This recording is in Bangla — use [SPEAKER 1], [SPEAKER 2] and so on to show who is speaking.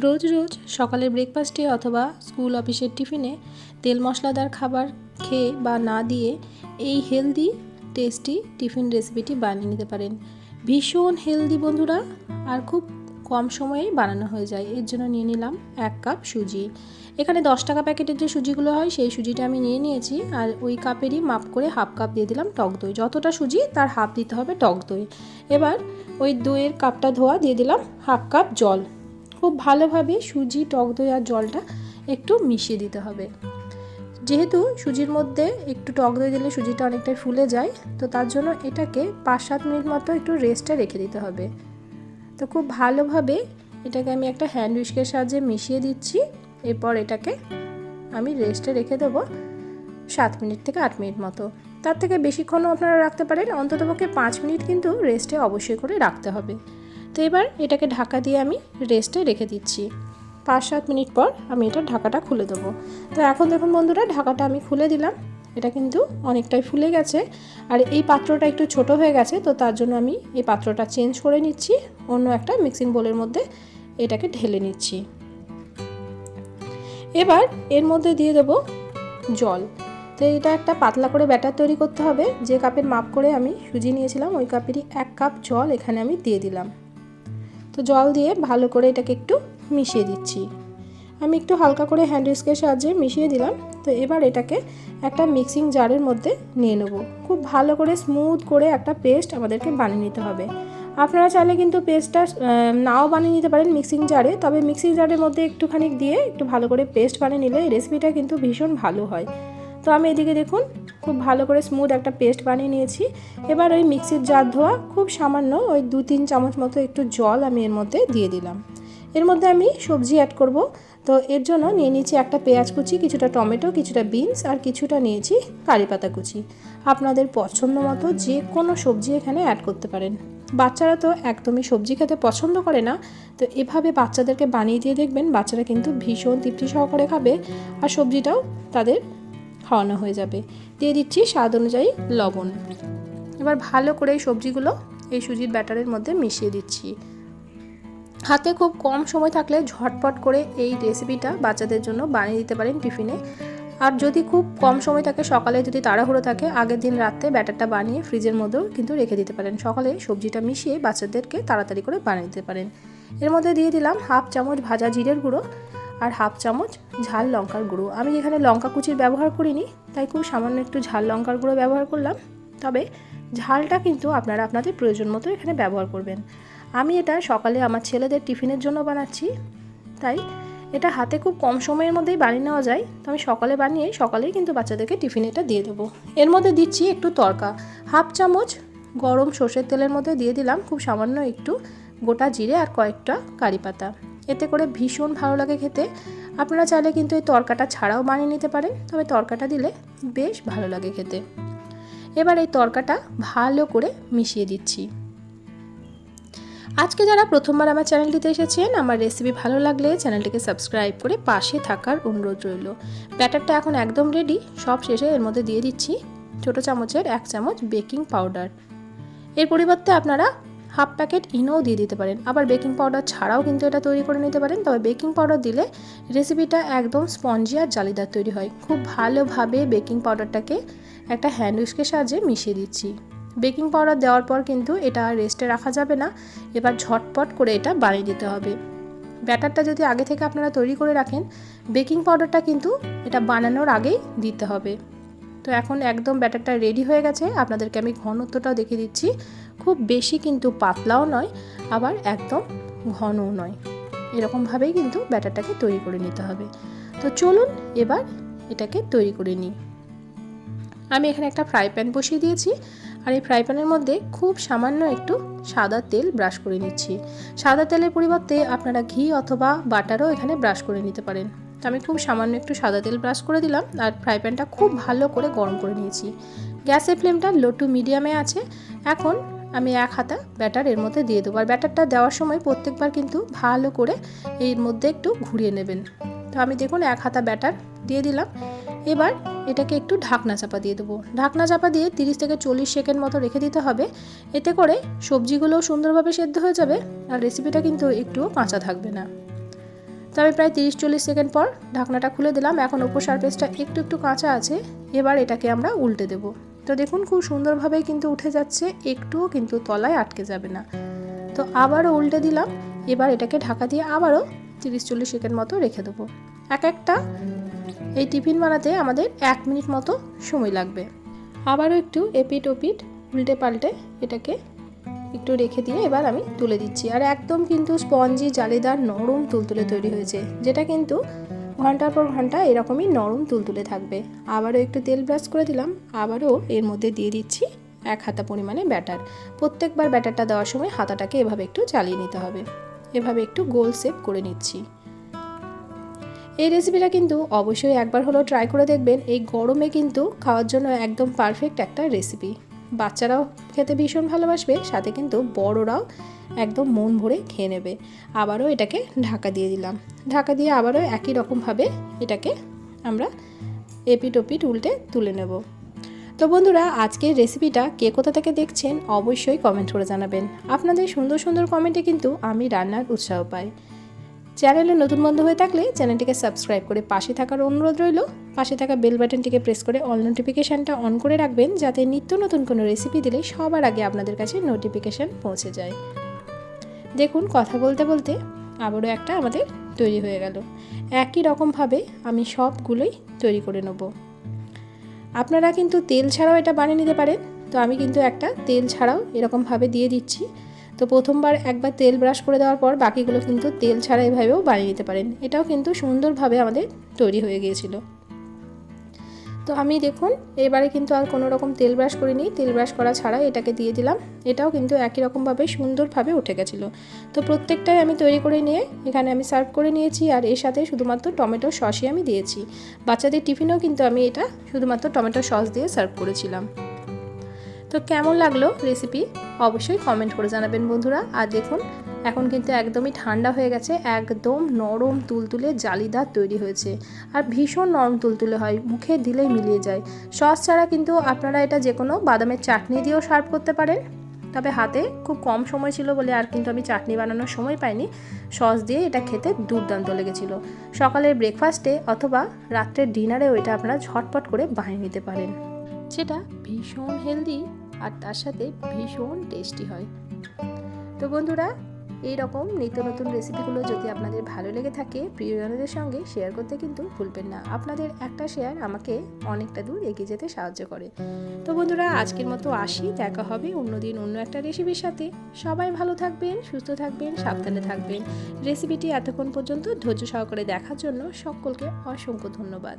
[SPEAKER 1] রোজ রোজ সকালের ব্রেকফাস্টে অথবা স্কুল অফিসের টিফিনে তেল মশলাদার খাবার খেয়ে বা না দিয়ে এই হেলদি টেস্টি টিফিন রেসিপিটি বানিয়ে নিতে পারেন। ভীষণ হেলদি বন্ধুরা, আর খুব কম সময়েই বানানো হয়ে যায়। এর জন্য নিয়ে নিলাম 1 কাপ সুজি। এখানে 10 টাকা প্যাকেটের যে সুজিগুলো হয় সেই সুজিটা আমি নিয়ে নিয়েছি, আর ওই কাপেরই মাপ করে হাফ কাপ দিয়ে দিলাম টক দই। যতটা সুজি তার হাফ দিতে হবে টক দই। এবার ওই দইয়ের কাপটা ধোয়া দিয়ে দিলাম হাফ কাপ জল। খুব ভালোভাবে সুজি, টক দই আর জলটা একটু মিশিয়ে দিতে হবে। যেহেতু সুজির মধ্যে একটু টক দই দিলে সুজিটা অনেকটাই ফুলে যায়, তো তার জন্য এটাকে 5-7 মিনিট মতো একটু রেস্টে রেখে দিতে হবে। তো খুব ভালোভাবে এটাকে আমি একটা হ্যান্ড উইস্কের সাহায্যে মিশিয়ে দিচ্ছি। এরপর এটাকে আমি রেস্টে রেখে দেবো 7 মিনিট থেকে 8 মিনিট মতো। তার থেকে বেশিক্ষণও আপনারা রাখতে পারেন, অন্ততপক্ষে 5 মিনিট কিন্তু রেস্টে অবশ্যই করে রাখতে হবে। তো এবার এটাকে ঢাকা দিয়ে আমি রেস্টে রেখে দিচ্ছি। 5-7 মিনিট পর আমি এটা ঢাকাটা খুলে দেবো। তো এখন দেখুন বন্ধুরা, ঢাকাটা আমি খুলে দিলাম। এটা কিন্তু অনেকটাই ফুলে গেছে, আর এই পাত্রটা একটু ছোট হয়ে গেছে, তো তার জন্য আমি এই পাত্রটা চেঞ্জ করে নিচ্ছি। অন্য একটা মিক্সিং বোলের মধ্যে এটাকে ঢেলে নিচ্ছি। এবার এর মধ্যে দিয়ে দেব জল। তো এটা একটা পাতলা করে ব্যাটার তৈরি করতে হবে। যে কাপের মাপ করে আমি সুজি নিয়েছিলাম ওই কাপেরই 1 কাপ জল এখানে আমি দিয়ে দিলাম। তো জল দিয়ে ভালো করে এটাকে একটু মিশিয়ে দিচ্ছি। আমি একটু হালকা করে হ্যান্ড উইস্কের সাহায্যে মিশিয়ে দিলাম। তো এবার এটাকে একটা মিক্সিং জারের মধ্যে নিয়ে নেব। খুব ভালো করে স্মুথ করে একটা পেস্ট আমাদেরকে বানিয়ে নিতে হবে। আপনারা চাইলে কিন্তু পেস্টটা নাও বানিয়ে নিতে পারেন মিক্সিং জারে, তবে মিক্সিং জারের মধ্যে একটুখানি দিয়ে একটু ভালো করে পেস্ট বানিয়ে নিলে এই রেসিপিটা কিন্তু ভীষণ ভালো হয়। তো আমি এদিকে দেখুন খুব ভালো করে স্মুথ একটা পেস্ট বানিয়ে নিয়েছি। এবার ওই মিক্সির জার ধোয়া খুব সামান্য ওই 2-3 চামচ মতো একটু জল আমি এর মধ্যে দিয়ে দিলাম। এর মধ্যে আমি সবজি অ্যাড করব। তো এর জন্য নিয়ে নিয়েছি একটা পেঁয়াজ কুচি, কিছুটা টমেটো, কিছুটা বিনস আর কিছুটা নিয়েছি কারি পাতা কুচি। আপনাদের পছন্দ মতো যে কোনো সবজি এখানে অ্যাড করতে পারেন। বাচ্চারা তো একদমই সবজি খেতে পছন্দ করে না, তো এভাবে বাচ্চাদেরকে বানিয়ে দিয়ে দেখবেন বাচ্চারা কিন্তু ভীষণ তৃপ্তি সহকারে খাবে, আর সবজিটাও তাদের খাওয়ানো হয়ে যাবে। দিয়ে দিচ্ছি স্বাদ অনুযায়ী লবণ। এবার ভালো করে এই সবজিগুলো এই সুজির ব্যাটারের মধ্যে মিশিয়ে দিচ্ছি। হাতে খুব কম সময় থাকলে ঝটপট করে এই রেসিপিটা বাচ্চাদের জন্য বানিয়ে দিতে পারেন টিফিনে। আর যদি খুব কম সময় থাকে, সকালে যদি তাড়াহুড়ো থাকে, আগের দিন রাতে ব্যাটারটা বানিয়ে ফ্রিজের মধ্যেও কিন্তু রেখে দিতে পারেন। সকালে সবজিটা মিশিয়ে বাচ্চাদেরকে তাড়াতাড়ি করে বানিয়ে দিতে পারেন। এর মধ্যে দিয়ে দিলাম হাফ চামচ ভাজা জিরের গুঁড়ো আর হাফ চামচ ঝাল লঙ্কার গুঁড়ো। আমি এখানে লঙ্কা কুচির ব্যবহার করিনি, তাই খুব সামান্য একটু ঝাল লঙ্কার গুঁড়ো ব্যবহার করলাম। তবে ঝালটা কিন্তু আপনারা আপনাদের প্রয়োজন মতো এখানে ব্যবহার করবেন। আমি এটা সকালে আমার ছেলেদের টিফিনের জন্য বানাচ্ছি, তাই এটা হাতে খুব কম সময়ের মধ্যেই বানিয়ে নেওয়া যায়। তো আমি সকালে বানিয়ে সকালেই কিন্তু বাচ্চাদেরকে টিফিনে এটা দিয়ে দেবো। এর মধ্যে দিচ্ছি একটু তড়কা। হাফ চামচ গরম সর্ষের তেলের মধ্যে দিয়ে দিলাম খুব সামান্য একটু গোটা জিরে আর কয়েকটা কারি পাতা। এতে করে ভীষণ ভালো লাগে খেতে। আপনারা চাইলে কিন্তু এই তড়কাটা ছাড়াও বানিয়ে নিতে পারেন, তবে তড়কাটা দিলে বেশ ভালো লাগে খেতে। এবার এই তড়কাটা ভালো করে মিশিয়ে দিচ্ছি। আজকে যারা প্রথমবার আমার চ্যানেলটিতে এসেছেন, আমার রেসিপি ভালো লাগলে চ্যানেলটিকে সাবস্ক্রাইব করে পাশে থাকার অনুরোধ রইল। ব্যাটারটা এখন একদম রেডি। সব শেষে এর মধ্যে দিয়ে দিচ্ছি ছোটো চামচের 1 চামচ বেকিং পাউডার। এর পরিবর্তে আপনারা হাফ প্যাকেট ইনোও দিয়ে দিতে পারেন। আবার বেকিং পাউডার ছাড়াও কিন্তু এটা তৈরি করে নিতে পারেন, তবে বেকিং পাউডার দিলে রেসিপিটা একদম স্পঞ্জি আর জালিদার তৈরি হয়। খুব ভালোভাবে বেকিং পাউডারটাকে একটা হ্যান্ড উইস্কের সাহায্যে মিশিয়ে দিচ্ছি। বেকিং পাউডার দেওয়ার পর কিন্তু এটা রেস্টে রাখা যাবে না, এবার ঝটপট করে এটা বানিয়ে দিতে হবে। ব্যাটারটা যদি আগে থেকে আপনারা তৈরি করে রাখেন, বেকিং পাউডারটা কিন্তু এটা বানানোর আগেই দিতে হবে। তো এখন একদম ব্যাটারটা রেডি হয়ে গেছে। আপনাদেরকে আমি ঘনত্বটাও দেখিয়ে দিচ্ছি। খুব বেশি কিন্তু পাতলাও নয়, আবার একদম ঘনও নয়। এরকমভাবেই কিন্তু ব্যাটারটাকে তৈরি করে নিতে হবে। তো চলুন এবার এটাকে তৈরি করে নিই। আমি এখানে একটা ফ্রাই প্যান বসিয়ে দিয়েছি, আর এই ফ্রাই প্যানের মধ্যে খুব সামান্য একটু সাদা তেল ব্রাশ করে নিচ্ছি। সাদা তেলের পরিবর্তে আপনারা ঘি অথবা বাটারও এখানে ব্রাশ করে নিতে পারেন। তো আমি খুব সামান্য একটু সাদা তেল ব্রাশ করে দিলাম, আর ফ্রাই প্যানটা খুব ভালো করে গরম করে নিয়েছি। গ্যাসের ফ্লেমটা লো টু মিডিয়ামে আছে। এখন আমি 1 হাতা ব্যাটার এর মধ্যে দিয়ে দেবো, আর ব্যাটারটা দেওয়ার সময় প্রত্যেকবার কিন্তু ভালো করে এর মধ্যে একটু ঘুরিয়ে নেবেন। তো আমি দেখুন 1 হাতা ব্যাটার দিয়ে দিলাম। এবার এটাকে একটু ঢাকনা চাপা দিয়ে দেবো। ঢাকনা চাপা দিয়ে 30 থেকে 40 সেকেন্ড মতো রেখে দিতে হবে। এতে করে সবজিগুলোও সুন্দরভাবে সেদ্ধ হয়ে যাবে, আর রেসিপিটা কিন্তু একটুও কাঁচা থাকবে না। তো আমি প্রায় 30-40 সেকেন্ড পর ঢাকনাটা খুলে দিলাম। এখন উপর সারফেসটা একটু একটু কাঁচা আছে, এবার এটাকে আমরা উল্টে দেব। তো দেখুন খুব সুন্দরভাবেই কিন্তু উঠে যাচ্ছে, একটুও কিন্তু তলায় আটকে যাবে না। তো আবারও উল্টে দিলাম। এবার এটাকে ঢাকা দিয়ে আবারও 30-40 সেকেন্ড মতো রেখে দেবো। একটা এই টিফিন বানাতে আমাদের 1 মিনিট মতো সময় লাগবে। আবারও একটু এপিট ওপিট উল্টে পাল্টে এটাকে একটু রেখে দিয়ে এবার আমি তুলে দিচ্ছি। আর একদম কিন্তু স্পঞ্জি জালিদার নরম তুলতুলে তৈরি হয়েছে, যেটা কিন্তু ঘন্টার পর ঘন্টা এরকমই নরম তুলতুলে থাকবে। আবারও একটু তেল ব্রাশ করে দিলাম। আবারও এর মধ্যে দিয়ে দিচ্ছি 1 হাতা পরিমাণে ব্যাটার। প্রত্যেকবার ব্যাটারটা দেওয়ার সময় হাতাটাকে এভাবে একটু চালিয়ে নিতে হবে। এভাবে একটু গোল শেপ করে নিচ্ছি। এই রেসিপিটা কিন্তু অবশ্যই একবার হলেও ট্রাই করে দেখবেন। এই গরমে কিন্তু খাওয়ার জন্য একদম পারফেক্ট একটা রেসিপি। বাচ্চারাও খেতে ভীষণ ভালোবাসবে, সাথে কিন্তু বড়রাও একদম মন ভরে খেয়ে নেবে। আবারও এটাকে ঢাকা দিয়ে দিলাম। ঢাকা দিয়ে আবারও একই রকমভাবে এটাকে আমরা এপিট ওপিট উল্টে তুলে নেব। তো বন্ধুরা, আজকের রেসিপিটা কে কোথা থেকে দেখছেন অবশ্যই কমেন্ট করে জানাবেন। আপনাদের সুন্দর সুন্দর কমেন্টে কিন্তু আমি রান্নার উৎসাহ পাই। চ্যানেলে নতুন বন্ধু হয়ে থাকলে চ্যানেলটিকে সাবস্ক্রাইব করে পাশে থাকার অনুরোধ রইল। পাশে থাকা বেল বাটনটিকে প্রেস করে অল নোটিফিকেশানটা অন করে রাখবেন, যাতে নিত্য নতুন কোনো রেসিপি দিলে সবার আগে আপনাদের কাছে নোটিফিকেশান পৌঁছে যায়। দেখুন কথা বলতে বলতে আবারও একটা আমাদের তৈরি হয়ে গেল। একই রকমভাবে আমি সবগুলোই তৈরি করে নেব। আপনারা কিন্তু তেল ছাড়াও এটা বানিয়ে নিতে পারেন। তো আমি কিন্তু একটা তেল ছাড়াও এরকমভাবে দিয়ে দিচ্ছি। তো প্রথমবার একবার তেল ব্রাশ করে দেওয়ার পর বাকিগুলো কিন্তু তেল ছাড়া এভাবেও বানিয়ে নিতে পারেন। এটাও কিন্তু সুন্দরভাবে আমাদের তৈরি হয়ে গিয়েছিল। তো আমি দেখুন এবারে কিন্তু আর কোনো রকম তেল ব্রাশ করিনি, তেল ব্রাশ করা ছাড়া এটাকে দিয়ে দিলাম। এটাও কিন্তু একই রকমভাবে সুন্দরভাবে উঠে গেছিলো। তো প্রত্যেকটাই আমি তৈরি করে নিয়ে এখানে আমি সার্ভ করে নিয়েছি। আর এর সাথে শুধুমাত্র টমেটো সসই আমি দিয়েছি। বাচ্চাদের টিফিনেও কিন্তু আমি এটা শুধুমাত্র টমেটো সস দিয়ে সার্ভ করেছিলাম। তো কেমন লাগলো রেসিপি অবশ্যই কমেন্ট করে জানাবেন বন্ধুরা। আর দেখুন এখন কিন্তু একদমই ঠান্ডা হয়ে গেছে, একদম নরম তুলতুলে জালিদার তৈরি হয়েছে। আর ভীষণ নরম তুলতুলে হয়, মুখে দিলেই মিলিয়ে যায়। সস ছাড়া কিন্তু আপনারা এটা যে কোনো বাদামের চাটনি দিয়েও সার্ভ করতে পারেন। তবে হাতে খুব কম সময় ছিল বলে আর কিন্তু আমি চাটনি বানানোর সময় পাইনি। সস দিয়ে এটা খেতে দুর্দান্ত লেগেছিলো। সকালের ব্রেকফাস্টে অথবা রাত্রের ডিনারেও এটা আপনারা ঝটপট করে বানিয়ে নিতে পারেন, যেটা ভীষণ হেলদি আর তার সাথে ভীষণ টেস্টি হয়। তো বন্ধুরা, এই রকম নিত্য নতুন রেসিপিগুলো যদি আপনাদের ভালো লেগে থাকে প্রিয়জনদের সঙ্গে শেয়ার করতে কিন্তু ভুলবেন না। আপনাদের একটা শেয়ার আমাকে অনেকটা দূর এগিয়ে যেতে সাহায্য করে। তো বন্ধুরা, আজকের মতো আসি, দেখা হবে অন্যদিন অন্য একটা রেসিপির সাথে। সবাই ভালো থাকবেন, সুস্থ থাকবেন, সাবধানে থাকবেন। রেসিপিটি এতক্ষণ পর্যন্ত ধৈর্য সহকারে দেখার জন্য সকলকে অসংখ্য ধন্যবাদ।